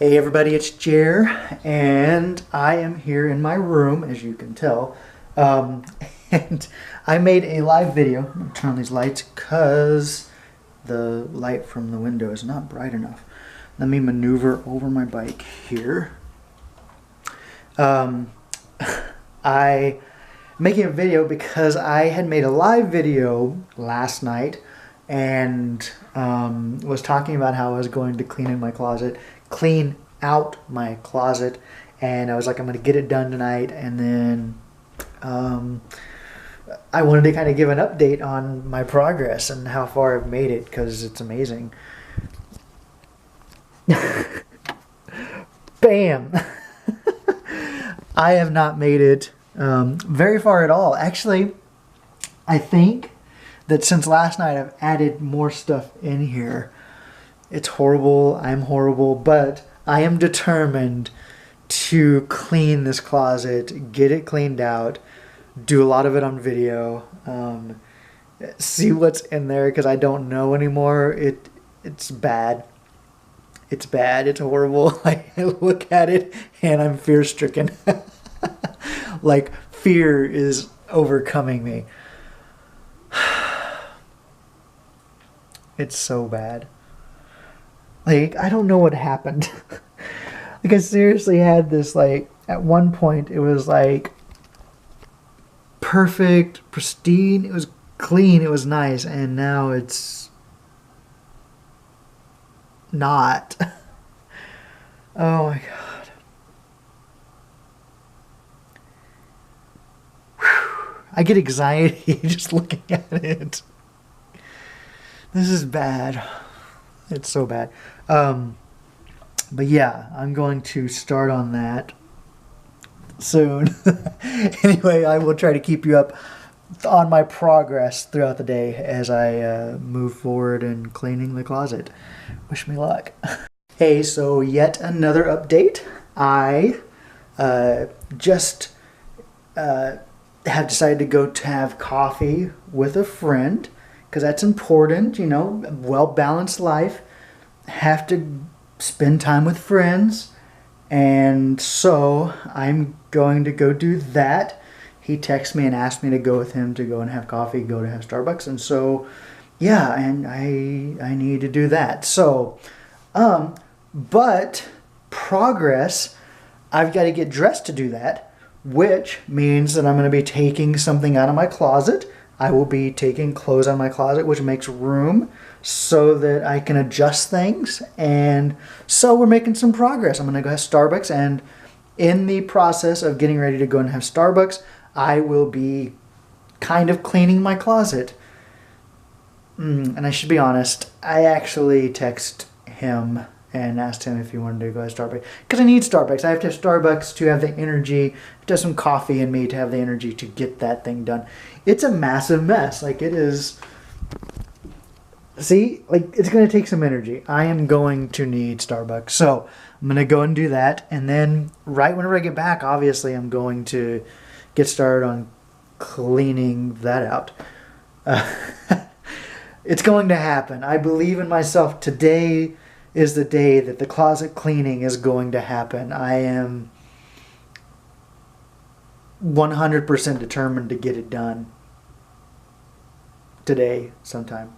Hey everybody, it's Jer, and I am here in my room, as you can tell. Um, and I made a live video. I'm gonna turn on these lights because the light from the window is not bright enough. Let me maneuver over my bike here. Um, I making a video because I had made a live video last night and was talking about how I was going to clean out my closet, and I was like, I'm going to get it done tonight, and then I wanted to kind of give an update on my progress and how far I've made it because it's amazing. Bam! I have not made it very far at all. Actually, I think that since last night I've added more stuff in here. It's horrible, I'm horrible, but I am determined to clean this closet, get it cleaned out, do a lot of it on video, see what's in there because I don't know anymore. It's bad. It's bad. It's horrible. I look at it and I'm fear-stricken. Like fear is overcoming me. It's so bad. Like, I don't know what happened. Like, I seriously had this, like, at one point, it was, like, perfect, pristine, it was clean, it was nice, and now it's not. Oh, my God. Whew. I get anxiety just looking at it. This is bad. It's so bad. But yeah, I'm going to start on that soon. Anyway, I will try to keep you up on my progress throughout the day as I move forward in cleaning the closet. Wish me luck. Hey, so yet another update. I just have decided to go to have coffee with a friend because that's important, you know, well-balanced life. Have to spend time with friends, and so I'm going to go do that. He texted me and asked me to go with him to go and have coffee, go to have Starbucks, and so yeah, and I need to do that. So but progress, I've got to get dressed to do that, which means that I'm going to be taking something out of my closet. I will be taking clothes out of my closet, which makes room so that I can adjust things. And so we're making some progress. I'm going to go have Starbucks, and in the process of getting ready to go and have Starbucks, I will be kind of cleaning my closet. And I should be honest, I actually texted him and asked him if he wanted to go have Starbucks. Because I need Starbucks. I have to have Starbucks to have the energy, to have some coffee in me to have the energy to get that thing done. It's a massive mess. Like, it is... See? Like, it's going to take some energy. I am going to need Starbucks. So, I'm going to go and do that. And then, right whenever I get back, obviously, I'm going to get started on cleaning that out. It's going to happen. I believe in myself. Today is the day that the closet cleaning is going to happen. I am 100% determined to get it done today sometime.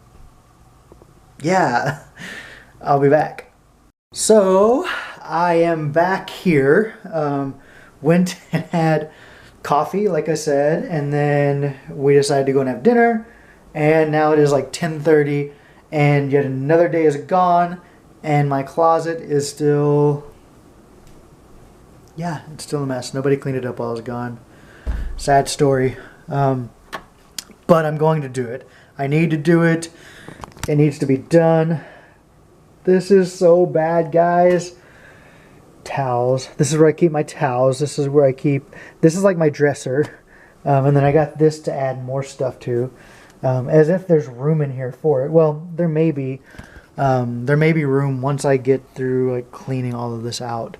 Yeah, I'll be back. So I am back here. Went and had coffee, like I said, and then we decided to go and have dinner. And now it is like 10:30, and yet another day is gone. And my closet is still, yeah, it's still a mess. Nobody cleaned it up while I was gone. Sad story. But I'm going to do it. I need to do it. It needs to be done. This is so bad, guys. Towels. This is where I keep my towels. This is where I keep, this is like my dresser. And then I got this to add more stuff to. As if there's room in here for it. Well, there may be. There may be room once I get through like cleaning all of this out.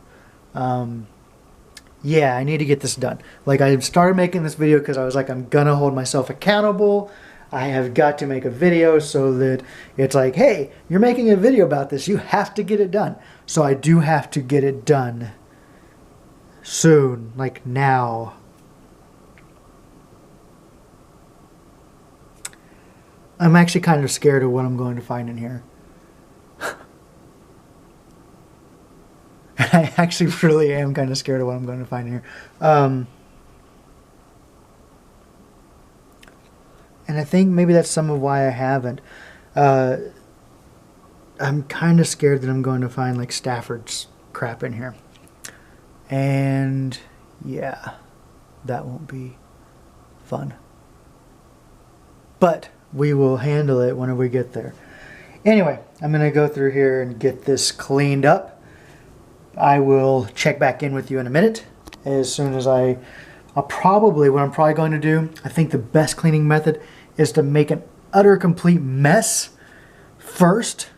Yeah, I need to get this done. Like, I started making this video because I was like, I'm gonna hold myself accountable. I have got to make a video so that it's like, hey, you're making a video about this. You have to get it done. So I do have to get it done soon, like now. I'm actually kind of scared of what I'm going to find in here. I actually really am kind of scared of what I'm going to find in here. And I think maybe that's some of why I haven't. I'm kind of scared that I'm going to find like Stafford's crap in here. And yeah, that won't be fun. But we will handle it whenever we get there. Anyway, I'm going to go through here and get this cleaned up. I will check back in with you in a minute. As soon as what I'm probably going to do, I think the best cleaning method is to make an utter complete mess first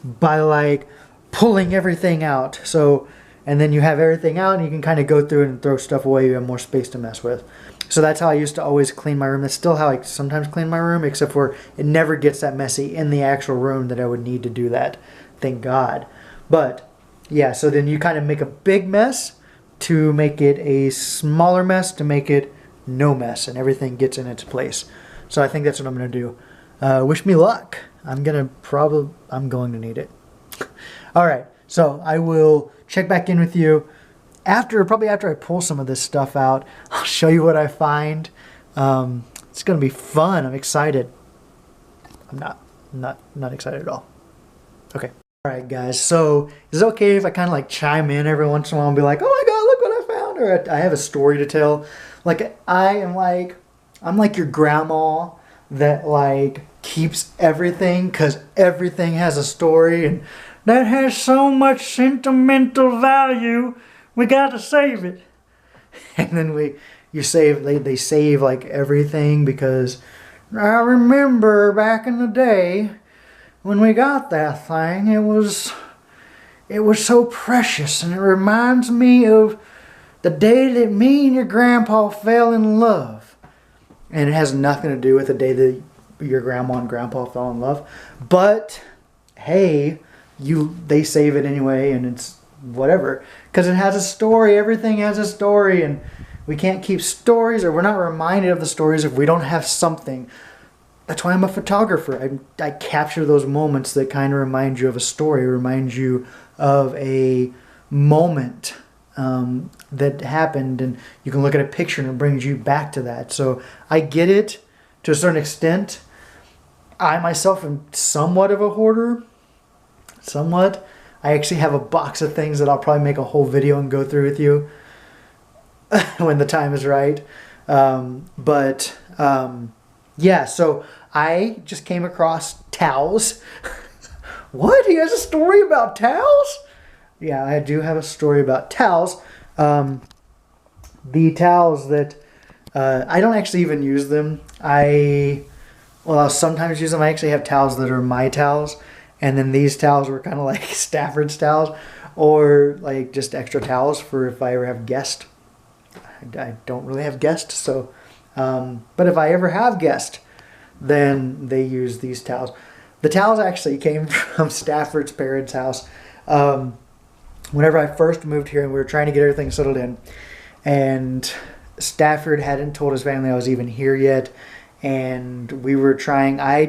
by like pulling everything out. So, and then you have everything out and you can kind of go through and throw stuff away. You have more space to mess with. So that's how I used to always clean my room. That's still how I sometimes clean my room, except for it never gets that messy in the actual room that I would need to do that. Thank God. But yeah, so then you kind of make a big mess to make it a smaller mess to make it no mess, and everything gets in its place. So I think that's what I'm going to do. Wish me luck. I'm going to need it. All right. So I will check back in with you probably after I pull some of this stuff out. I'll show you what I find. It's going to be fun. I'm excited. I'm not excited at all. Okay. All right, guys. So is it okay if I kind of like chime in every once in a while and be like, oh my God, look what I found? Or I have a story to tell. Like I'm like your grandma that like keeps everything because everything has a story and that has so much sentimental value. We got to save it. And then they save like everything because I remember back in the day when we got that thing, it was so precious, and it reminds me of the day that me and your grandpa fell in love. And it has nothing to do with the day that your grandma and grandpa fell in love. But hey, they save it anyway, and it's whatever. Because it has a story. Everything has a story, and we can't keep stories, or we're not reminded of the stories if we don't have something. That's why I'm a photographer. I capture those moments that kind of remind you of a story, remind you of a moment that happened, and you can look at a picture and it brings you back to that. So I get it to a certain extent. I myself am somewhat of a hoarder. Somewhat. I actually have a box of things that I'll probably make a whole video and go through with you when the time is right. Yeah, so I just came across towels. What? He has a story about towels? Yeah, I do have a story about towels. The towels that I don't actually even use them. I'll sometimes use them. I actually have towels that are my towels. And then these towels were kind of like Stafford's towels, or like just extra towels for if I ever have guests. I don't really have guests, so... but if I ever have guests, then they use these towels. The towels actually came from Stafford's parents' house. Whenever I first moved here and we were trying to get everything settled in, and Stafford hadn't told his family I was even here yet, and we were trying, I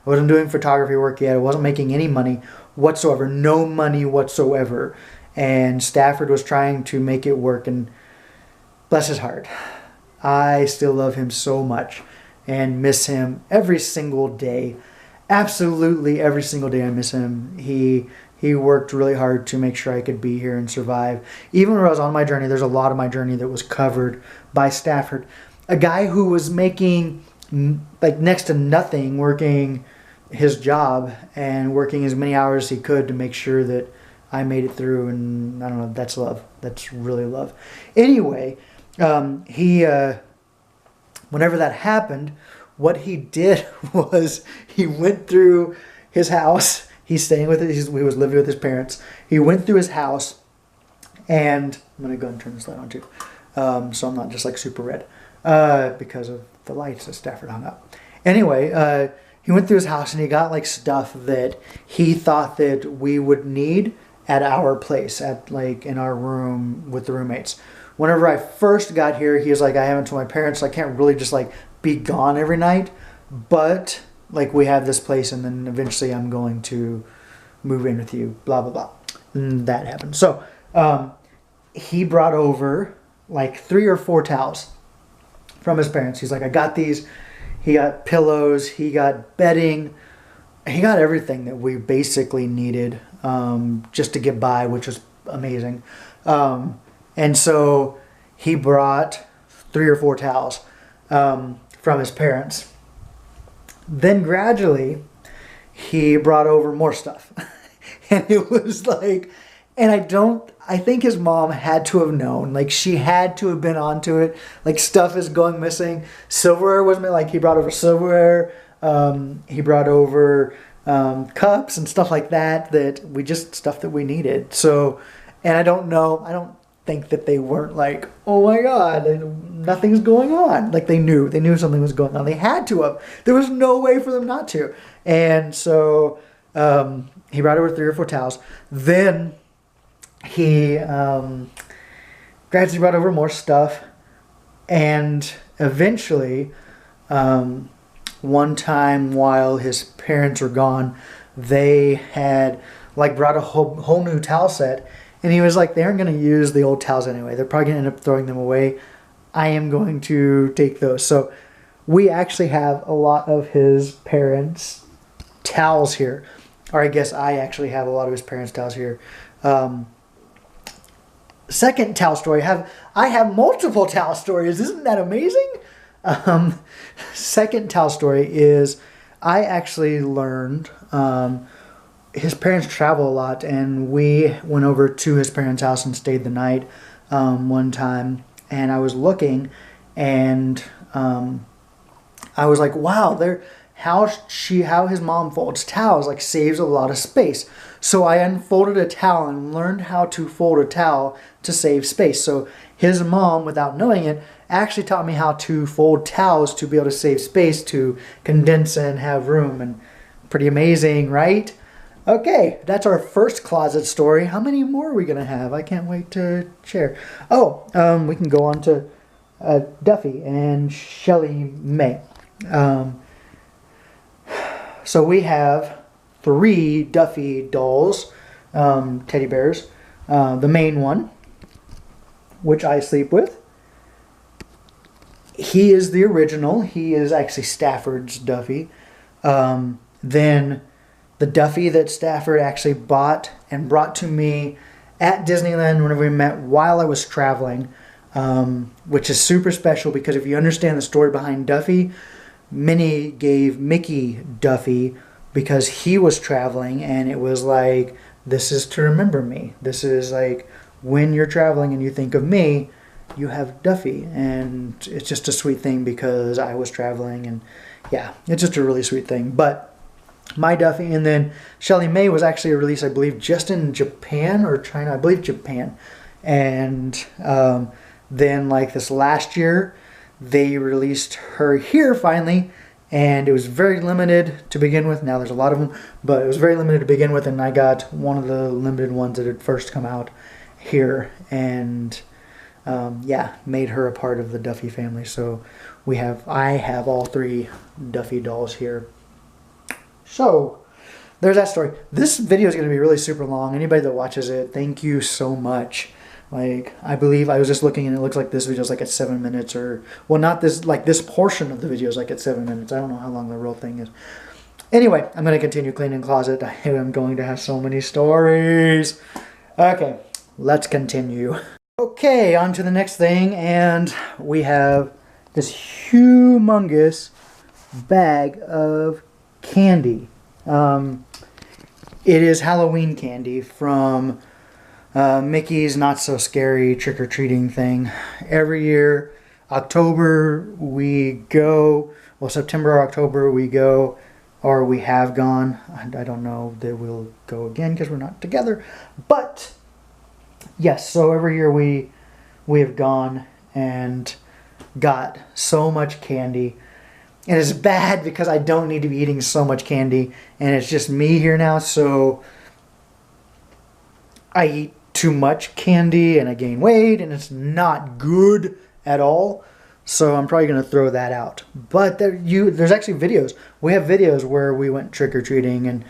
wasn't doing photography work yet. I wasn't making any money whatsoever, no money whatsoever. And Stafford was trying to make it work, and bless his heart. I still love him so much and miss him every single day. Absolutely every single day I miss him. He worked really hard to make sure I could be here and survive. Even when I was on my journey, there's a lot of my journey that was covered by Stafford. A guy who was making like next to nothing, working his job and working as many hours as he could to make sure that I made it through. And I don't know, that's love. That's really love. Anyway, whenever that happened, what he did was he went through his house. He's staying with it. He was living with his parents. He went through his house, and I'm going to go and turn this light on too, so I'm not just like super red because of the lights that Stafford hung up. Anyway, he went through his house and he got like stuff that he thought that we would need at our place, at like in our room with the roommates. Whenever I first got here, he was like, I haven't told my parents, so I can't really just like be gone every night. But like we have this place and then eventually I'm going to move in with you, blah, blah, blah. And that happened. So he brought over like 3 or 4 towels from his parents. He's like, I got these. He got pillows. He got bedding. He got everything that we basically needed just to get by, which was amazing. And so he brought 3 or 4 towels from his parents. Then gradually, he brought over more stuff. And it was like, and I think his mom had to have known. Like, she had to have been onto it. Like, stuff is going missing. Silverware was like, he brought over silverware. He brought over cups and stuff like that, stuff that we needed. So, and I don't think that they weren't like, oh my God, nothing's going on. Like, they knew something was going on. They had to have. There was no way for them not to. And so he brought over 3 or 4 towels. Then he gradually brought over more stuff. And eventually, one time while his parents were gone, they had like brought a whole new towel set. And he was like, they aren't going to use the old towels anyway. They're probably going to end up throwing them away. I am going to take those. So we actually have a lot of his parents' towels here. Or I guess I actually have a lot of his parents' towels here. Second towel story. I have multiple towel stories. Isn't that amazing? Second towel story is I actually learned... his parents travel a lot, and we went over to his parents' house and stayed the night one time. And I was looking, and I was like, "Wow, how his mom folds towels like saves a lot of space." So I unfolded a towel and learned how to fold a towel to save space. So his mom, without knowing it, actually taught me how to fold towels to be able to save space, to condense and have room. And pretty amazing, right? Okay, that's our first closet story. How many more are we going to have? I can't wait to share. We can go on to Duffy and Shelly May. So we have 3 Duffy dolls, teddy bears. The main one, which I sleep with. He is the original. He is actually Stafford's Duffy. Then the Duffy that Stafford actually bought and brought to me at Disneyland whenever we met while I was traveling, which is super special because if you understand the story behind Duffy, Minnie gave Mickey Duffy because he was traveling, and it was like, this is to remember me. This is like, when you're traveling and you think of me, you have Duffy. And it's just a sweet thing because I was traveling, and yeah, it's just a really sweet thing. But my Duffy, and then Shelly May was actually released, I believe, just in Japan or China. I believe Japan. And then like this last year, they released her here finally, and it was very limited to begin with. Now there's a lot of them, but it was very limited to begin with, and I got one of the limited ones that had first come out here, and made her a part of the Duffy family. So I have all 3 Duffy dolls here. So there's that story. This video is going to be really super long. Anybody that watches it, thank you so much. Like, I believe I was just looking and it looks like this video is like at 7 minutes, or, well, not this, like this portion of the video is like at 7 minutes. I don't know how long the real thing is. Anyway, I'm going to continue cleaning the closet. I am going to have so many stories. Okay, let's continue. Okay, on to the next thing, and we have this humongous bag of candy. It is Halloween candy from Mickey's Not So Scary Trick-or-Treating thing. Every year, September or October we go, or we have gone. I don't know that we'll go again because we're not together. But yes, so every year we have gone, and got so much candy. And it's bad because I don't need to be eating so much candy. And it's just me here now, so I eat too much candy and I gain weight, and it's not good at all. So I'm probably going to throw that out. But there's actually videos. We have videos where we went trick-or-treating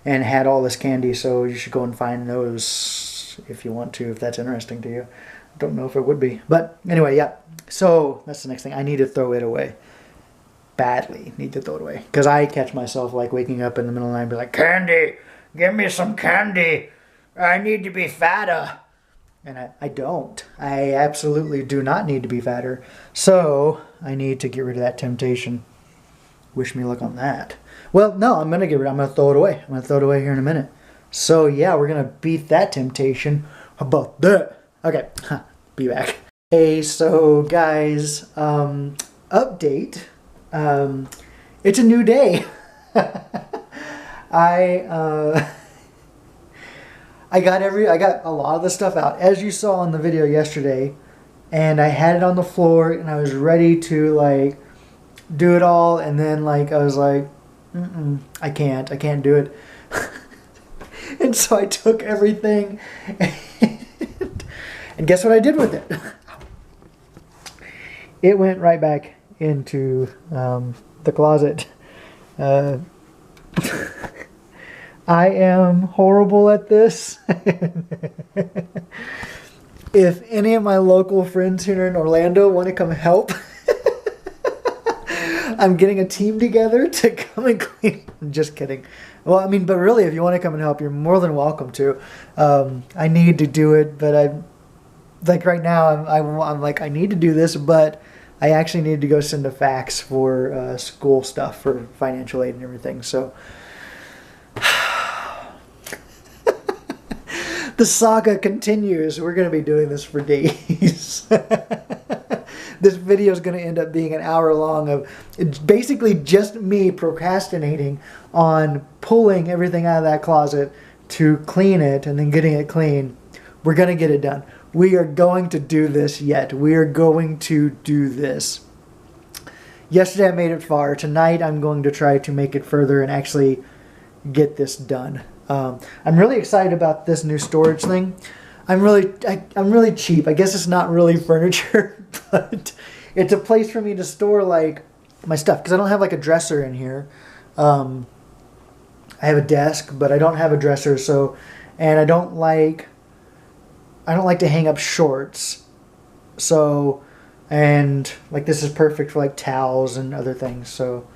and had all this candy. So you should go and find those if you want to, if that's interesting to you. I don't know if it would be. But anyway, yeah. So that's the next thing. I need to throw it away. Badly need to throw it away. Because I catch myself like waking up in the middle of the night and be like, candy! Give me some candy! I need to be fatter. And I don't. I absolutely do not need to be fatter. So I need to get rid of that temptation. Wish me luck on that. Well, no, I'm going to throw it away. I'm going to throw it away here in a minute. So yeah, we're going to beat that temptation. How about that? Okay, be back. Hey, so guys, update. It's a new day. I got a lot of the stuff out, as you saw in the video yesterday, and I had it on the floor, and I was ready to like do it all, and then like I was like, I can't do it. And so I took everything, and guess what I did with it? It went right back into the closet. I am horrible at this. If any of my local friends here in Orlando want to come help, I'm getting a team together to come and clean. I'm just kidding. Well, I mean, but really, if you want to come and help, you're more than welcome to. I need to do it, but I'm like right now, I'm like, I need to do this, but I actually need to go send a fax for school stuff for financial aid and everything. So the saga continues. We're going to be doing this for days. This video is going to end up being an hour long of it's basically just me procrastinating on pulling everything out of that closet to clean it and then getting it clean. We're going to get it done. We are going to do this yet. We are going to do this. Yesterday I made it far. Tonight I'm going to try to make it further and actually get this done. I'm really excited about this new storage thing. I'm really cheap. I guess it's not really furniture, but it's a place for me to store like my stuff because I don't have like a dresser in here. I have a desk, but I don't have a dresser. So, and I don't like to hang up shorts. So, and like this is perfect for like towels and other things. So,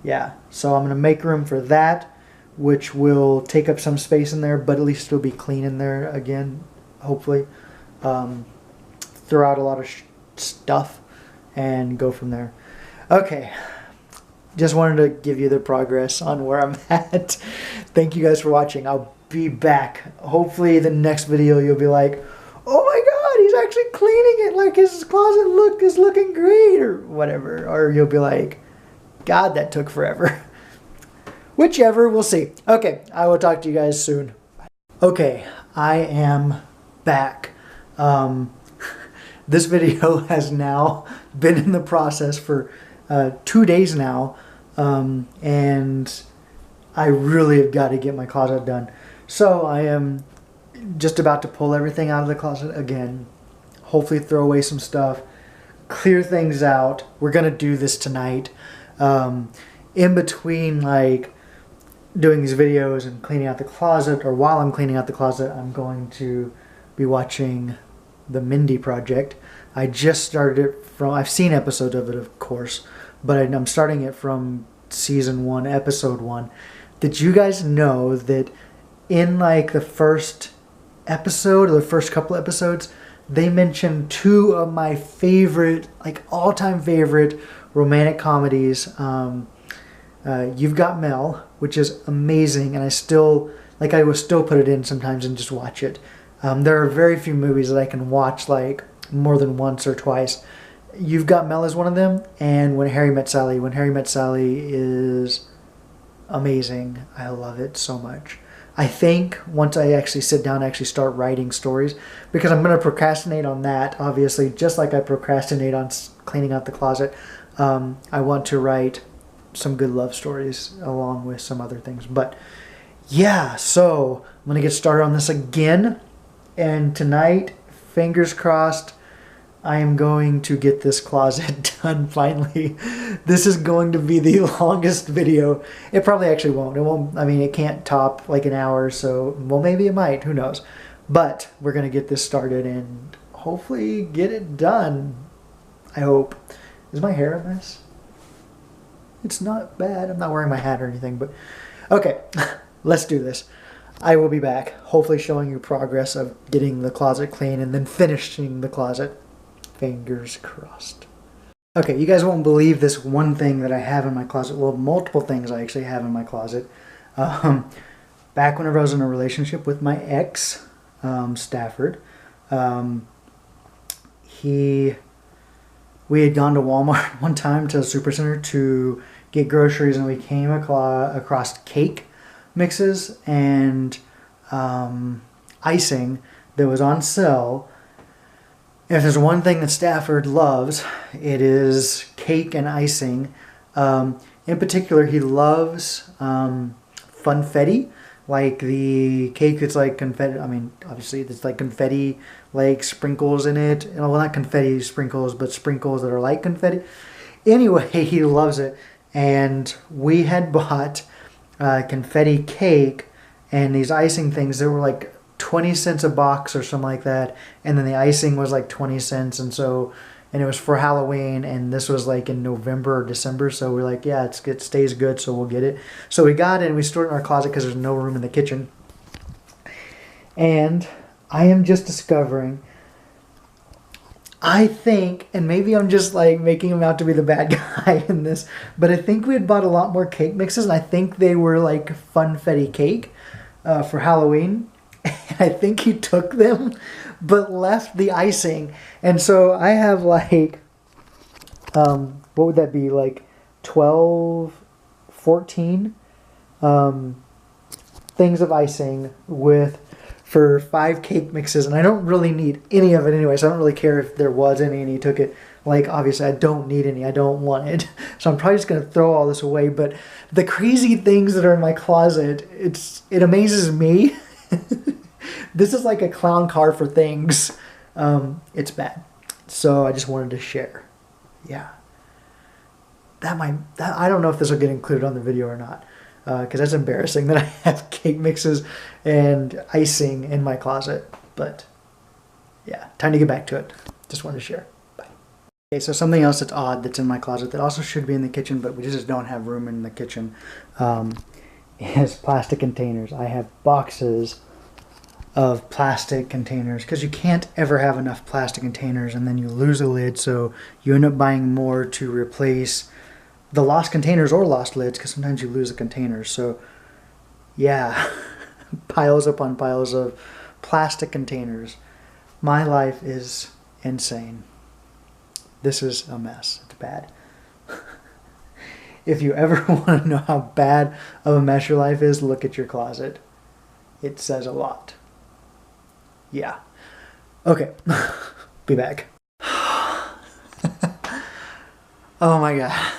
yeah. So I'm gonna make room for that, which will take up some space in there, but at least it'll be clean in there again, hopefully. Throw out a lot of stuff and go from there. Okay, just wanted to give you the progress on where I'm at. Thank you guys for watching. I'll be back. Hopefully the next video you'll be like, oh my god, he's actually cleaning it, like his closet is looking great, or whatever. Or you'll be like, God, that took forever. Whichever, we'll see. Okay, I will talk to you guys soon. Okay, I am back. This video has now been in the process for 2 days now, and I really have got to get my closet done. So I am just about to pull everything out of the closet again, hopefully throw away some stuff, clear things out. We're going to do this tonight. In between, like, doing these videos and cleaning out the closet, or while I'm cleaning out the closet, I'm going to be watching the Mindy Project. I just started it from, I've seen episodes of it, of course, but I'm starting it from season 1, episode 1. Did you guys know that in like the first episode, or the first couple episodes, they mentioned 2 of my favorite, like all-time favorite romantic comedies. You've Got Mel, which is amazing, and I will still put it in sometimes and just watch it. There are very few movies that I can watch like more than once or twice. You've Got Mel is one of them, and When Harry Met Sally. When Harry Met Sally is amazing. I love it so much. I think once I actually sit down and actually start writing stories, because I'm going to procrastinate on that, obviously, just like I procrastinate on cleaning out the closet. I want to write some good love stories along with some other things. But yeah, so I'm going to get started on this again. And tonight, fingers crossed, I am going to get this closet done finally. This is going to be the longest video. It probably actually won't. It won't. I mean, it can't top like an hour, so, well, maybe it might. Who knows? But we're going to get this started and hopefully get it done. I hope. Is my hair a mess? It's not bad. I'm not wearing my hat or anything, but okay, let's do this. I will be back, hopefully showing you progress of getting the closet clean and then finishing the closet. Fingers crossed. Okay, you guys won't believe this one thing that I have in my closet. Well, multiple things I actually have in my closet. Back whenever I was in a relationship with my ex, Stafford, we had gone to Walmart one time to a supercenter to get groceries, and we came across cake mixes and icing that was on sale. If there's one thing that Stafford loves, it is cake and icing. In particular, he loves funfetti, like the cake that's like confetti. I mean, obviously, it's like confetti, like sprinkles in it. Well, not confetti sprinkles, but sprinkles that are like confetti. Anyway, he loves it. And we had bought confetti cake and these icing things that were like 20 cents a box or something like that, and then the icing was like 20 cents, and it was for Halloween, and this was like in November or December, so we're like, yeah, it stays good, so we'll get it. So we got it and we stored it in our closet because there's no room in the kitchen. And I am just discovering, I think, and maybe I'm just like making him out to be the bad guy in this, but I think we had bought a lot more cake mixes, and I think they were like funfetti cake for Halloween. I think he took them, but left the icing. And so I have like, what would that be? Like 12, 14 things of icing for 5 cake mixes. And I don't really need any of it anyway, so I don't really care if there was any and he took it. Like, obviously, I don't need any. I don't want it. So I'm probably just going to throw all this away. But the crazy things that are in my closet, it amazes me. This is like a clown car for things. It's bad. So I just wanted to share. Yeah. I don't know if this will get included on the video or not. Because that's embarrassing that I have cake mixes and icing in my closet. But yeah, time to get back to it. Just wanted to share. Bye. Okay, so something else that's odd that's in my closet that also should be in the kitchen, but we just don't have room in the kitchen, is plastic containers. I have boxes of plastic containers because you can't ever have enough plastic containers and then you lose a lid, so you end up buying more to replace the lost containers or lost lids because sometimes you lose the containers. So yeah, piles upon piles of plastic containers. My life is insane. This is a mess. It's bad. If you ever want to know how bad of a mess your life is, look at your closet. It says a lot. Yeah. Okay. Be back. Oh my God.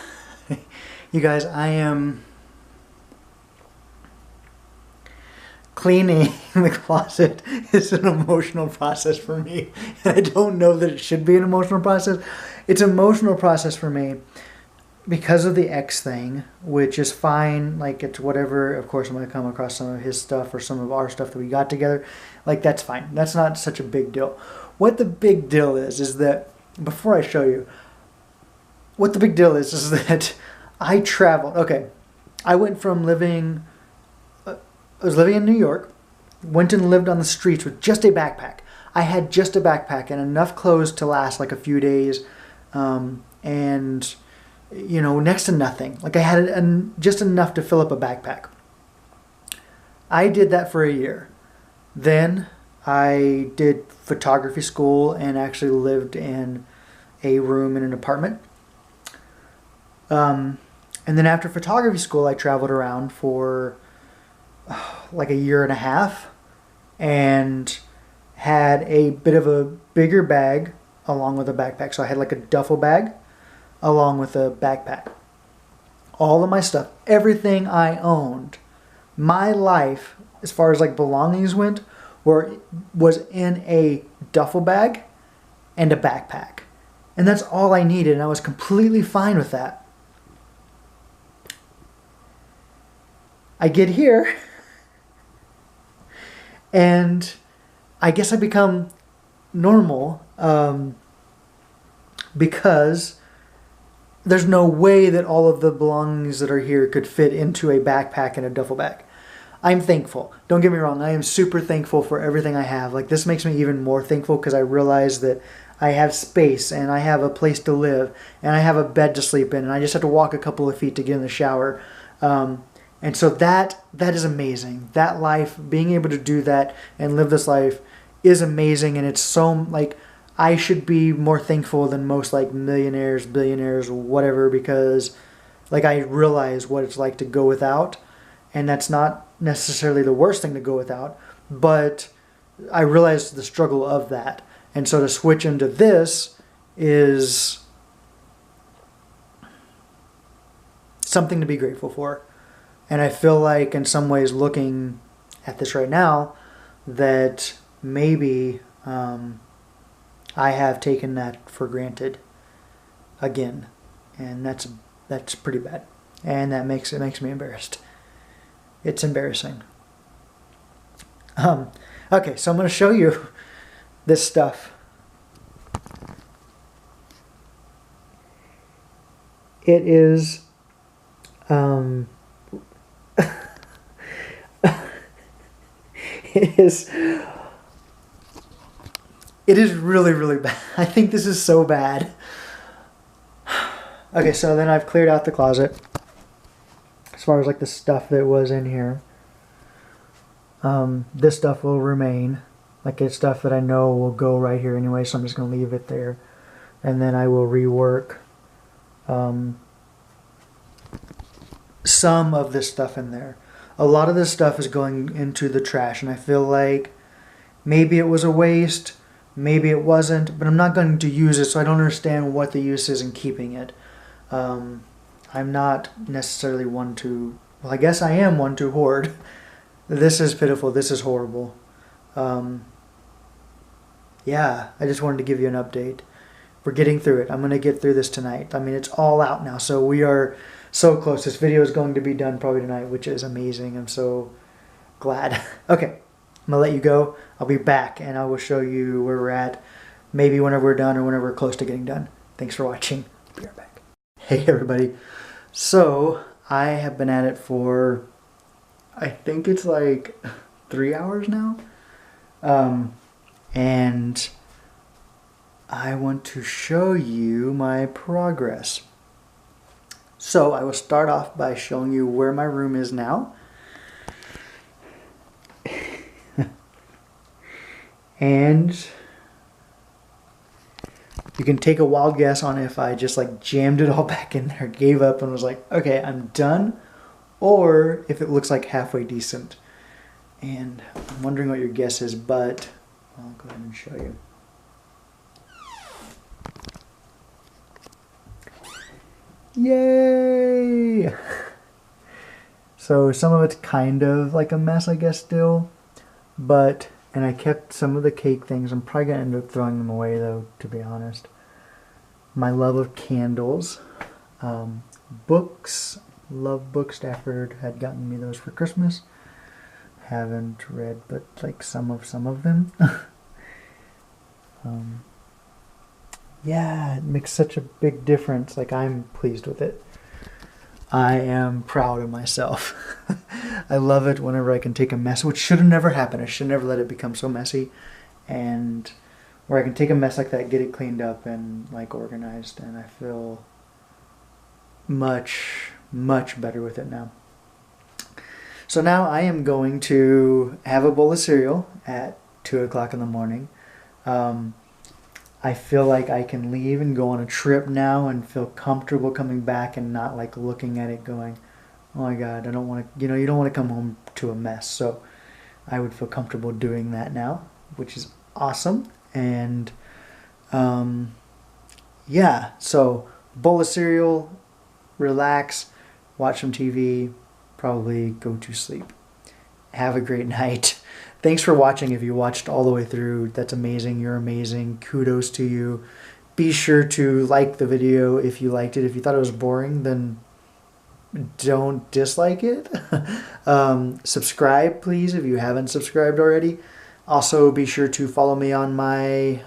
You guys, I am cleaning the closet is an emotional process for me. And I don't know that it should be an emotional process. It's an emotional process for me because of the X thing, which is fine. Like, it's whatever. Of course, I'm going to come across some of his stuff or some of our stuff that we got together. Like, that's fine. That's not such a big deal. What the big deal is that, before I show you, what the big deal is that I traveled. Okay, I went from living, I was living in New York, went and lived on the streets with just a backpack. I had just a backpack and enough clothes to last like a few days, and, you know, next to nothing. Like, I had just enough to fill up a backpack. I did that for a year. Then I did photography school and actually lived in a room in an apartment. And then after photography school, I traveled around for like a year and a half, and had a bit of a bigger bag along with a backpack. So I had like a duffel bag along with a backpack. All of my stuff, everything I owned, my life, as far as like belongings went, was in a duffel bag and a backpack. And that's all I needed, and I was completely fine with that. I get here, and I guess I become normal because there's no way that all of the belongings that are here could fit into a backpack and a duffel bag. I'm thankful. Don't get me wrong. I am super thankful for everything I have. Like, this makes me even more thankful because I realize that I have space and I have a place to live and I have a bed to sleep in and I just have to walk a couple of feet to get in the shower. And so that is amazing. That life, being able to do that and live this life is amazing. And it's so, like, I should be more thankful than most, like, millionaires, billionaires, whatever, because, like, I realize what it's like to go without. And that's not necessarily the worst thing to go without, but I realize the struggle of that. And so to switch into this is something to be grateful for. And I feel like in some ways, looking at this right now, that maybe I have taken that for granted again. And that's pretty bad. And that makes me embarrassed. It's embarrassing. Okay, so I'm going to show you this stuff. It is it is really, really bad. I think this is so bad. Okay, so then I've cleared out the closet as far as like the stuff that was in here. This stuff will remain. Like, it's stuff that I know will go right here anyway, so I'm just going to leave it there. And then I will rework some of this stuff in there. A lot of this stuff is going into the trash, and I feel like maybe it was a waste, maybe it wasn't, but I'm not going to use it, so I don't understand what the use is in keeping it. I'm not necessarily one to, well, I guess I am one to hoard. This is pitiful. This is horrible. Yeah, I just wanted to give you an update. We're getting through it. I'm going to get through this tonight. I mean, it's all out now, so we are so close. This video is going to be done probably tonight, which is amazing. I'm so glad. Okay, I'm going to let you go. I'll be back, and I will show you where we're at, maybe whenever we're done or whenever we're close to getting done. Thanks for watching. Be right back. Hey, everybody. So, I have been at it for, I think it's like 3 hours now. And I want to show you my progress. So I will start off by showing you where my room is now. And you can take a wild guess on if I just like jammed it all back in there, gave up and was like, okay, I'm done, or if it looks like halfway decent. And I'm wondering what your guess is, but I'll go ahead and show you. Yay! So some of it's kind of like a mess, I guess, still. But, and I kept some of the cake things. I'm probably going to end up throwing them away, though, to be honest. My love of candles. Books. Love books. Stafford had gotten me those for Christmas. Haven't read, but like some of them. Yeah, it makes such a big difference. Like, I'm pleased with it. I am proud of myself. I love it whenever I can take a mess, which should have never happened. I should never let it become so messy. And where I can take a mess like that, get it cleaned up and like organized, and I feel much, much better with it now. So now I am going to have a bowl of cereal at 2 o'clock in the morning. I feel like I can leave and go on a trip now and feel comfortable coming back and not like looking at it going, oh my God, I don't want to, you know, you don't want to come home to a mess. So I would feel comfortable doing that now, which is awesome. And yeah, so bowl of cereal, relax, watch some TV, probably go to sleep. Have a great night. Thanks for watching. If you watched all the way through, that's amazing. You're amazing. Kudos to you. Be sure to like the video if you liked it. If you thought it was boring, then don't dislike it. Subscribe, please, if you haven't subscribed already. Also, be sure to follow me on my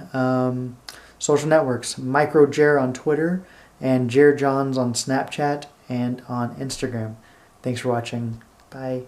social networks. MicroJer on Twitter and Jer Johns on Snapchat and on Instagram. Thanks for watching. Bye.